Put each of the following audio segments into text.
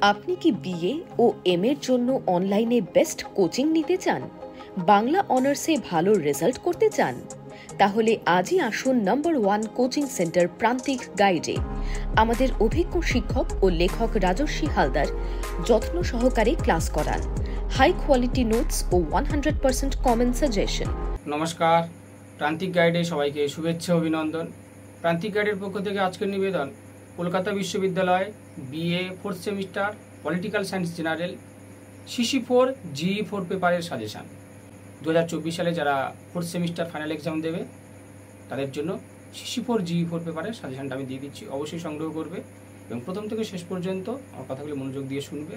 আপনি কি বিএ ও এম এর জন্য অনলাইনে বেস্ট কোচিং নিতে চান? বাংলা অনার্সে ভালো রেজাল্ট করতে চান? তাহলে আজই আসুন নম্বর 1 কোচিং সেন্টার প্রান্তিক গাইডে। আমাদের অভিজ্ঞ শিক্ষক ও লেখক রাজস্বী হালদার যত্ন সহকারে ক্লাস করান। হাই কোয়ালিটি নোটস ও 100% কমন সাজেশন। নমস্কার, প্রান্তিক গাইডে সবাইকে শুভেচ্ছা অভিনন্দন। প্রান্তিক গাইডের পক্ষ থেকে আজকের নিবেদন কলকাতা বিশ্ববিদ্যালয় BA 4th semester political science general CC4 GE4 পেপারের সাজেশান। 2024 সালে যারা 4th সেমিস্টার ফাইনাল এক্সাম দেবে তাদের জন্য CC4 GE4 পেপারের সাজেশানটা আমি দিয়ে দিচ্ছি। অবশ্যই সংগ্রহ করবে এবং প্রথম থেকে শেষ পর্যন্ত আমার কথাগুলো মনোযোগ দিয়ে শুনবে।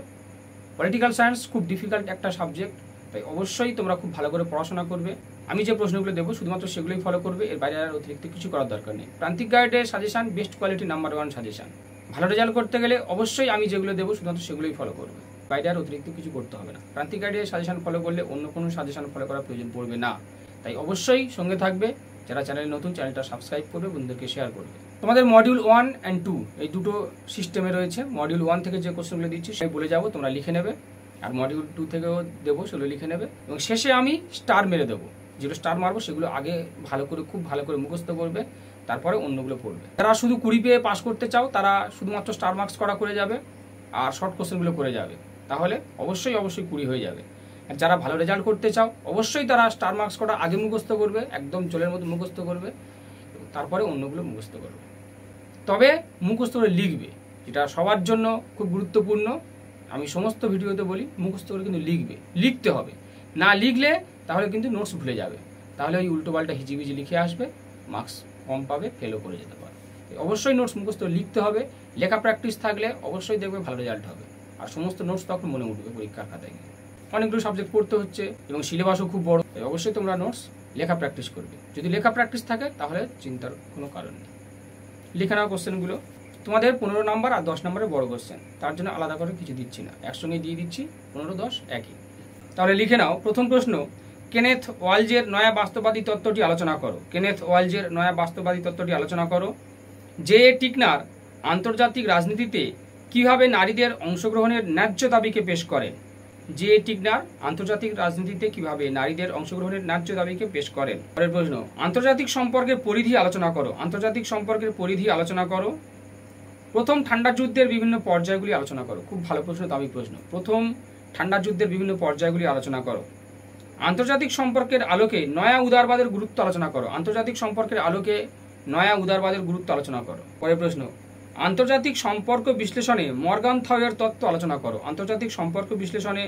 পলিটিক্যাল সায়েন্স খুব ডিফিকাল্ট একটা সাবজেক্ট, তাই অবশ্যই তোমরা খুব ভালো করে পড়াশোনা করবে। আমি যে প্রশ্নগুলো দেবো শুধুমাত্র সেগুলোই ফলো করবে, এর বাইরে আর অতিরিক্ত কিছু করার দরকার নেই। প্রান্তিক গাইডের suggestion best quality number 1 suggestion. ভালো রেজাল্ট করতে গেলে অবশ্যই আমি যেগুলো দেবো শুধুমাত্র সেগুলোই ফলো করবে, বাইরে আর অতিরিক্ত কিছু করতে হবে না। প্রান্তিক গাইডের সাজেশান ফলো করলে অন্য কোনো সাজেশান ফলো করার প্রয়োজন পড়বে না, তাই অবশ্যই সঙ্গে থাকবে। যারা চ্যানেলে নতুন, চ্যানেলটা সাবস্ক্রাইব করবে, বন্ধুদেরকে শেয়ার করবে। তোমাদের মডিউল 1 and 2 এই দুটো সিস্টেমে রয়েছে। মডিউল 1 থেকে যে কোশ্চেনগুলো দিচ্ছি সেই বলে যাবো, তোমরা লিখে নেবে, আর মডিউল 2 থেকেও দেবো, সেগুলো লিখে নেবে এবং শেষে আমি স্টার মেরে দেবো। যেগুলো স্টার মারবো সেগুলো আগে ভালো করে খুব ভালো করে মুখস্থ করবে, তারপরে অন্যগুলো পড়বে। যারা শুধু 20 পেয়ে পাস করতে চাও তারা শুধুমাত্র স্টার মার্কস করা করে যাবে আর শর্ট কোশ্চেনগুলো করে যাবে, তাহলে অবশ্যই 20 হয়ে যাবে। আর যারা ভালো রেজাল্ট করতে চাও অবশ্যই তারা স্টার মার্কস করা আগে মুখস্থ করবে, একদম জলের মতো মুখস্থ করবে, তারপরে অন্যগুলো মুখস্থ করবে। তবে মুখস্থ করে লিখবে, যেটা সবার জন্য খুব গুরুত্বপূর্ণ। আমি সমস্ত ভিডিওতে বলি মুখস্থ করে কিন্তু লিখতে হবে। না লিখলে তাহলে কিন্তু নোটস ভুলে যাবে, তাহলে ওই উল্টোপাল্টা হিজিবিজি লিখে আসবে, মার্কস কম পাবে, ফেলও করে যেতে পারে। অবশ্যই নোটস মুখস্থ লিখতে হবে। লেখা প্র্যাকটিস থাকলে অবশ্যই দেখবে ভালো রেজাল্ট হবে, আর সমস্ত নোটস তখন মনে উঠবে পরীক্ষার খাতায় গিয়ে। অনেকগুলো সাবজেক্ট পড়তে হচ্ছে এবং সিলেবাসও খুব বড়, অবশ্যই তোমরা নোটস লেখা প্র্যাকটিস করবে। যদি লেখা প্র্যাকটিস থাকে তাহলে চিন্তার কোনো কারণ নেই। লিখে নেওয়া কোশ্চেনগুলো তোমাদের 15 নাম্বার আর 10 নাম্বারের বড় কোশ্চেন, তার জন্য আলাদা করে কিছু দিচ্ছি না, একসঙ্গে দিয়ে দিচ্ছি 15, 10 একই। তাহলে লিখে নাও। প্রথম প্রশ্ন, কেনেথ ওয়ালজের নয়া বাস্তববাদী তত্ত্বটি আলোচনা করো। কেনেথ ওয়ালজের নয়া বাস্তববাদী তত্ত্বটি আলোচনা করো। জে এ টিকনার আন্তর্জাতিক রাজনীতিতে কিভাবে নারীদের অংশগ্রহণের ন্যায্য দাবিকে পেশ করেন। জে এ টিকনার আন্তর্জাতিক রাজনীতিতে কিভাবে নারীদের অংশগ্রহণের ন্যায্য দাবিকে পেশ করেন। পরের প্রশ্ন, আন্তর্জাতিক সম্পর্কের পরিধি আলোচনা করো। আন্তর্জাতিক সম্পর্কের পরিধি আলোচনা করো। প্রথম ঠান্ডা যুদ্ধের বিভিন্ন পর্যায়গুলি আলোচনা করো। খুব ভালো প্রশ্ন, দামি প্রশ্ন। প্রথম ঠান্ডা যুদ্ধের বিভিন্ন পর্যায়গুলি আলোচনা করো। আন্তর্জাতিক সম্পর্কের আলোকে নয়া উদারবাদের গুরুত্ব আলোচনা করো। আন্তর্জাতিক সম্পর্কের আলোকে নয়া উদারবাদের গুরুত্ব আলোচনা করো। পরের প্রশ্ন, আন্তর্জাতিক সম্পর্ক বিশ্লেষণে মর্গানথাউয়ের তত্ত্ব আলোচনা করো। আন্তর্জাতিক সম্পর্ক বিশ্লেষণে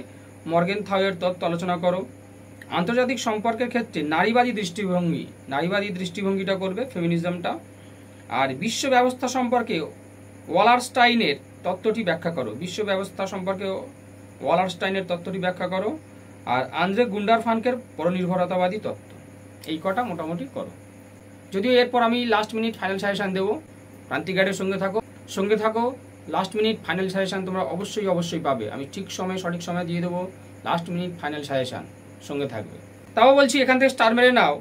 মর্গানথাউয়ের তত্ত্ব আলোচনা করো। আন্তর্জাতিক সম্পর্কের ক্ষেত্রে নারীবাদী দৃষ্টিভঙ্গিটা করবে, ফেমিনিজমটা। আর বিশ্ব ব্যবস্থা সম্পর্কে ওয়ালারস্টাইনের তত্ত্বটি ব্যাখ্যা করো। বিশ্ব ব্যবস্থা সম্পর্কে ওয়ালারস্টাইনের তত্ত্বটি ব্যাখ্যা করো। আর আন্দ্রে গুন্ডারফানকের পরনির্ভরতাবাদী তত্ত্ব। এই কটা মোটামুটি করো। যদিও এরপর আমি লাস্ট মিনিট ফাইনাল সাজেশান দেবো। প্রান্তিক গাইডের সঙ্গে থাকো। লাস্ট মিনিট ফাইনাল সাজেশান তোমরা অবশ্যই পাবে। আমি ঠিক সময়ে সঠিক সময় দিয়ে দেবো লাস্ট মিনিট ফাইনাল সাজেশান, সঙ্গে থাকবে। তাও বলছি এখান থেকে স্টার মেরে নাও।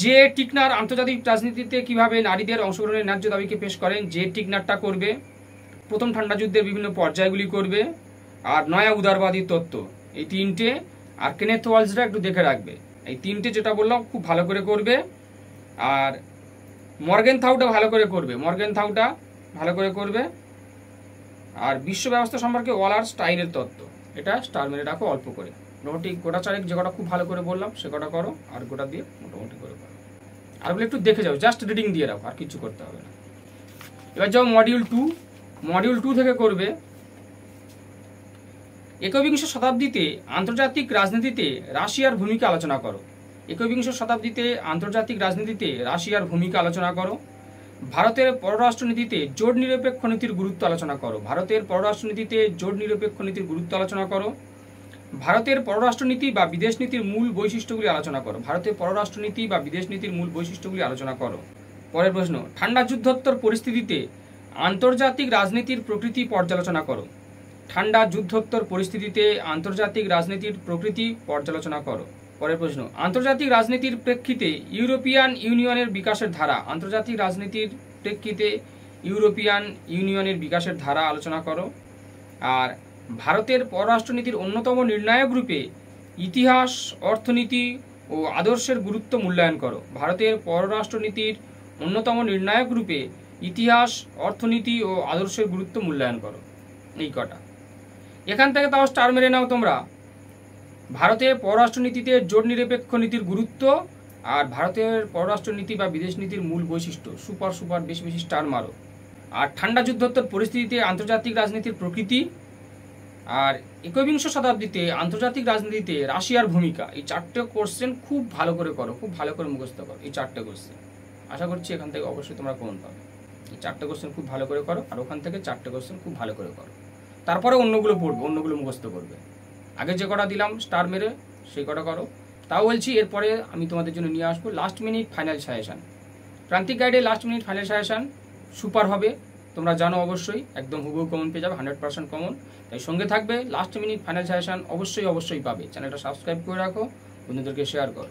জে টিকনার আন্তর্জাতিক রাজনীতিতে কিভাবে নারীদের অংশগ্রহণের ন্যায্য দাবিকে পেশ করেন। জে টিকনারটা করবে। প্রথম ঠান্ডা যুদ্ধের বিভিন্ন পর্যায়গুলি করবে, আর নয়া উদারবাদী তত্ত্ব, এই তিনটে। আর কেনেথ ওয়ালজটা একটু দেখে রাখবে। এই তিনটে যেটা বললাম খুব ভালো করে করবে। আর মর্গানথাউটা ভালো করে করবে। আর বিশ্ব ব্যবস্থা সম্পর্কে ওয়ালারস্টাইনের তত্ত্ব, এটা স্টার মেরে রাখো অল্প করে। মোটামুটি গোটা চারেক যে কটা খুব ভালো করে বললাম সে কটা করো, আর গোটা দিয়ে মোটামুটি করে করো। আরগুলো একটু দেখে যাও, জাস্ট রিডিং দিয়ে রাখো, আর কিছু করতে হবে না। এবার যাও মডিউল 2 থেকে করবে। একবিংশ শতাব্দীতে আন্তর্জাতিক রাজনীতিতে রাশিয়ার ভূমিকা আলোচনা করো। একবিংশ শতাব্দীতে আন্তর্জাতিক রাজনীতিতে রাশিয়ার ভূমিকা আলোচনা করো। ভারতের পররাষ্ট্রনীতিতে জোট নিরপেক্ষ নীতির গুরুত্ব আলোচনা করো। ভারতের পররাষ্ট্রনীতিতে জোট নিরপেক্ষ নীতির গুরুত্ব আলোচনা করো। ভারতের পররাষ্ট্রনীতি বা বিদেশ নীতির মূল বৈশিষ্ট্যগুলি আলোচনা করো। ভারতের পররাষ্ট্রনীতি বা বিদেশ নীতির মূল বৈশিষ্ট্যগুলি আলোচনা করো। পরের প্রশ্ন, ঠান্ডা যুদ্ধোত্তর পরিস্থিতিতে আন্তর্জাতিক রাজনীতির প্রকৃতি পর্যালোচনা করো। ঠান্ডা যুদ্ধোত্তর পরিস্থিতিতে আন্তর্জাতিক রাজনীতির প্রকৃতি পর্যালোচনা করো। পরের প্রশ্ন, আন্তর্জাতিক রাজনীতির প্রেক্ষিতে ইউরোপিয়ান ইউনিয়নের বিকাশের ধারা। আন্তর্জাতিক রাজনীতির প্রেক্ষিতে ইউরোপিয়ান ইউনিয়নের বিকাশের ধারা আলোচনা করো। আর ভারতের পররাষ্ট্রনীতির অন্যতম নির্ণায়ক রূপে ইতিহাস, অর্থনীতি ও আদর্শের গুরুত্ব মূল্যায়ন করো। ভারতের পররাষ্ট্রনীতির অন্যতম নির্ণায়ক রূপে ইতিহাস, অর্থনীতি ও আদর্শের গুরুত্ব মূল্যায়ন করো। এই কটা এখান থেকে তাও স্টার মেরে নাও তোমরা। ভারতের পররাষ্ট্রনীতিতে জোট নিরপেক্ষ নীতির গুরুত্ব আর ভারতের পররাষ্ট্রনীতি বা বিদেশ নীতির মূল বৈশিষ্ট্য, সুপার সুপার বেশি বেশি স্টার মারো। আর ঠান্ডা যুদ্ধোত্তর পরিস্থিতিতে আন্তর্জাতিক রাজনীতির প্রকৃতি, আর একবিংশ শতাব্দীতে আন্তর্জাতিক রাজনীতিতে রাশিয়ার ভূমিকা। এই 4টে কোশ্চেন খুব ভালো করে করো, খুব ভালো করে মুখস্থ করো এই 4টে কোশ্চেন। আশা করছি এখান থেকে অবশ্যই তোমরা কমন পাবে। এই 4টে কোশ্চেন খুব ভালো করে করো, আর ওখান থেকে 4টে কোশ্চেন খুব ভালো করে করো। তারপরে অন্যগুলো পড়বে, অন্যগুলো মুখস্থ করবে। আগে যে কটা দিলাম স্টার মেরে সেই কটা করো। তাও বলছি এরপরে আমি তোমাদের জন্য নিয়ে আসবো last minute final suggestion. Prantik গাইডে last minute final suggestion super হবে, তোমরা জানো অবশ্যই, একদম হুবহু কমন পেয়ে যাবে, 100% কমন। তাই সঙ্গে থাকবে, লাস্ট মিনিট ফাইনাল সাজেশান অবশ্যই অবশ্যই পাবে। চ্যানেলটা সাবস্ক্রাইব করে রাখো, বন্ধুদেরকে শেয়ার করো।